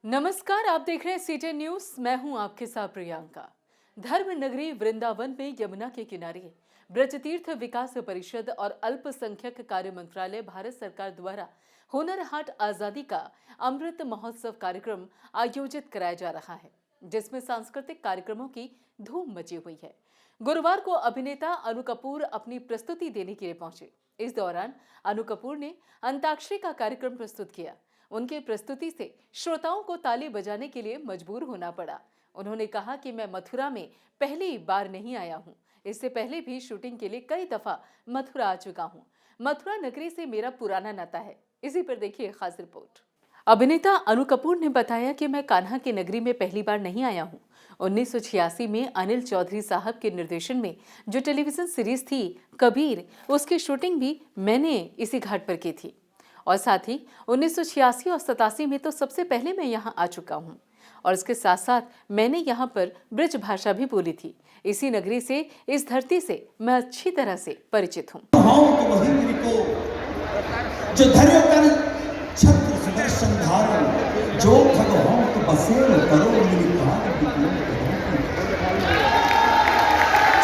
नमस्कार, आप देख रहे हैं सीटेन न्यूज। मैं हूं आपके साथ प्रियंका। धर्म नगरी वृंदावन में यमुना के किनारे ब्रज तीर्थ विकास परिषद और अल्पसंख्यक कार्य मंत्रालय भारत सरकार द्वारा हुनर हाट आजादी का अमृत महोत्सव कार्यक्रम आयोजित कराया जा रहा है, जिसमें सांस्कृतिक कार्यक्रमों की धूम मची हुई है। गुरुवार को अभिनेता अनु कपूर अपनी प्रस्तुति देने के लिए पहुंचे। इस दौरान अनु कपूर ने अंताक्षरी का कार्यक्रम प्रस्तुत किया। उनकी प्रस्तुति से श्रोताओं को ताली बजाने के लिए मजबूर होना पड़ा। उन्होंने कहा कि मैं मथुरा में पहली बार नहीं आया हूं, इससे पहले भी शूटिंग के लिए कई दफा मथुरा आ चुका हूं। मथुरा नगरी से मेरा पुराना नाता है। इसी पर देखिए खास रिपोर्ट। अभिनेता अनु कपूर ने बताया कि मैं कान्हा की नगरी में पहली बार नहीं आया हूं। 1986 में अनिल चौधरी साहब के निर्देशन में जो टेलीविजन सीरीज थी कबीर, उसकी शूटिंग भी मैंने इसी घाट पर की थी। और साथ ही 1986 और 87 में तो सबसे पहले मैं यहाँ आ चुका हूँ। और इसके साथ साथ मैंने यहाँ पर ब्रज भाषा भी बोली थी। इसी नगरी से, इस धरती से मैं अच्छी तरह से परिचित हूँ। जो धर्यो कर छत्र सुदर्शन धारो, जो भगवान तो बसेर करो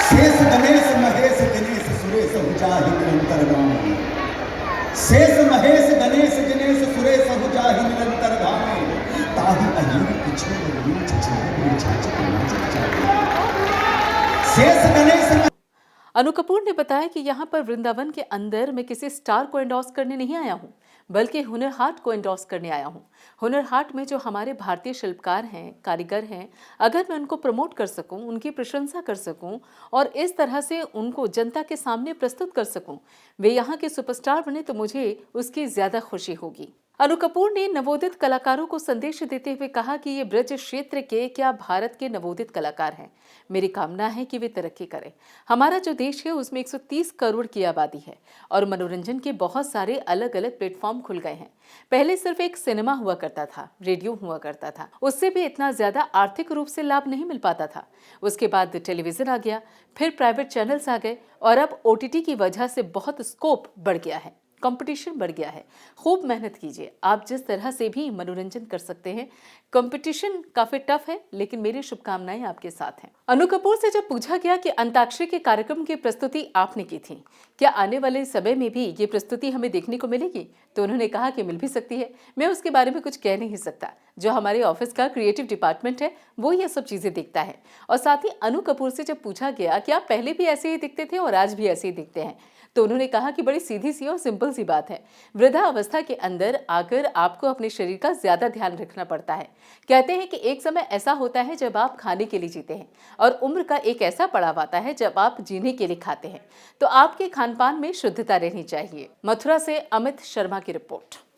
शेष गणेश महेश गणेश सुरेश हुजाहि निरंतर गामी, शेष महेश गणेश गणेश सुरेश हुजाहि निरंतर गामी, ताहि अहीर पिछे नीच छाए छाछ शेष गणेश। अनु कपूर ने बताया कि यहाँ पर वृंदावन के अंदर मैं किसी स्टार को एंडोर्स करने नहीं आया हूँ, बल्कि हुनर हाट को एंडोर्स करने आया हूँ। हुनर हाट में जो हमारे भारतीय शिल्पकार हैं, कारीगर हैं, अगर मैं उनको प्रमोट कर सकूँ, उनकी प्रशंसा कर सकूँ और इस तरह से उनको जनता के सामने प्रस्तुत कर सकूँ, वे यहाँ के सुपरस्टार बने, तो मुझे उसकी ज्यादा खुशी होगी। अनु कपूर ने नवोदित कलाकारों को संदेश देते हुए कहा कि ये ब्रज क्षेत्र के क्या भारत के नवोदित कलाकार हैं। मेरी कामना है कि वे तरक्की करें। हमारा जो देश है उसमें 130 करोड़ की आबादी है और मनोरंजन के बहुत सारे अलग अलग प्लेटफॉर्म खुल गए हैं। पहले सिर्फ एक सिनेमा हुआ करता था, रेडियो हुआ करता था, उससे भी इतना ज्यादा आर्थिक रूप से लाभ नहीं मिल पाता था। उसके बाद टेलीविजन आ गया, फिर प्राइवेट चैनल्स आ गए और अब OTT की वजह से बहुत स्कोप बढ़ गया है, कंपटीशन बढ़ गया है। खूब मेहनत कीजिए, आप जिस तरह से भी मनोरंजन कर सकते हैं। कंपटीशन काफी टफ है, लेकिन मेरी शुभकामनाएं आपके साथ हैं। अनु कपूर से जब पूछा गया कि अंताक्षरी के कार्यक्रम की प्रस्तुति आपने की थी, क्या आने वाले समय में भी ये प्रस्तुति हमें देखने को मिलेगी, तो उन्होंने कहा कि मिल भी सकती है। मैं उसके बारे में कुछ कह नहीं सकता। जो हमारे ऑफिस का क्रिएटिव डिपार्टमेंट है वो ये सब चीजें देखता है। और साथ ही अनु कपूर से जब पूछा गया कि आप पहले भी ऐसे ही दिखते थे और आज भी ऐसे ही दिखते हैं, तो उन्होंने कहा कि बड़ी सीधी सी और सिंपल सी बात है। वृद्धावस्था के अंदर आकर आपको अपने शरीर का ज्यादा ध्यान रखना पड़ता है। कहते हैं कि एक समय ऐसा होता है जब आप खाने के लिए जीते हैं और उम्र का एक ऐसा पड़ाव आता है जब आप जीने के लिए खाते हैं। तो आपके खान पान में शुद्धता रहनी चाहिए। मथुरा से अमित शर्मा की रिपोर्ट।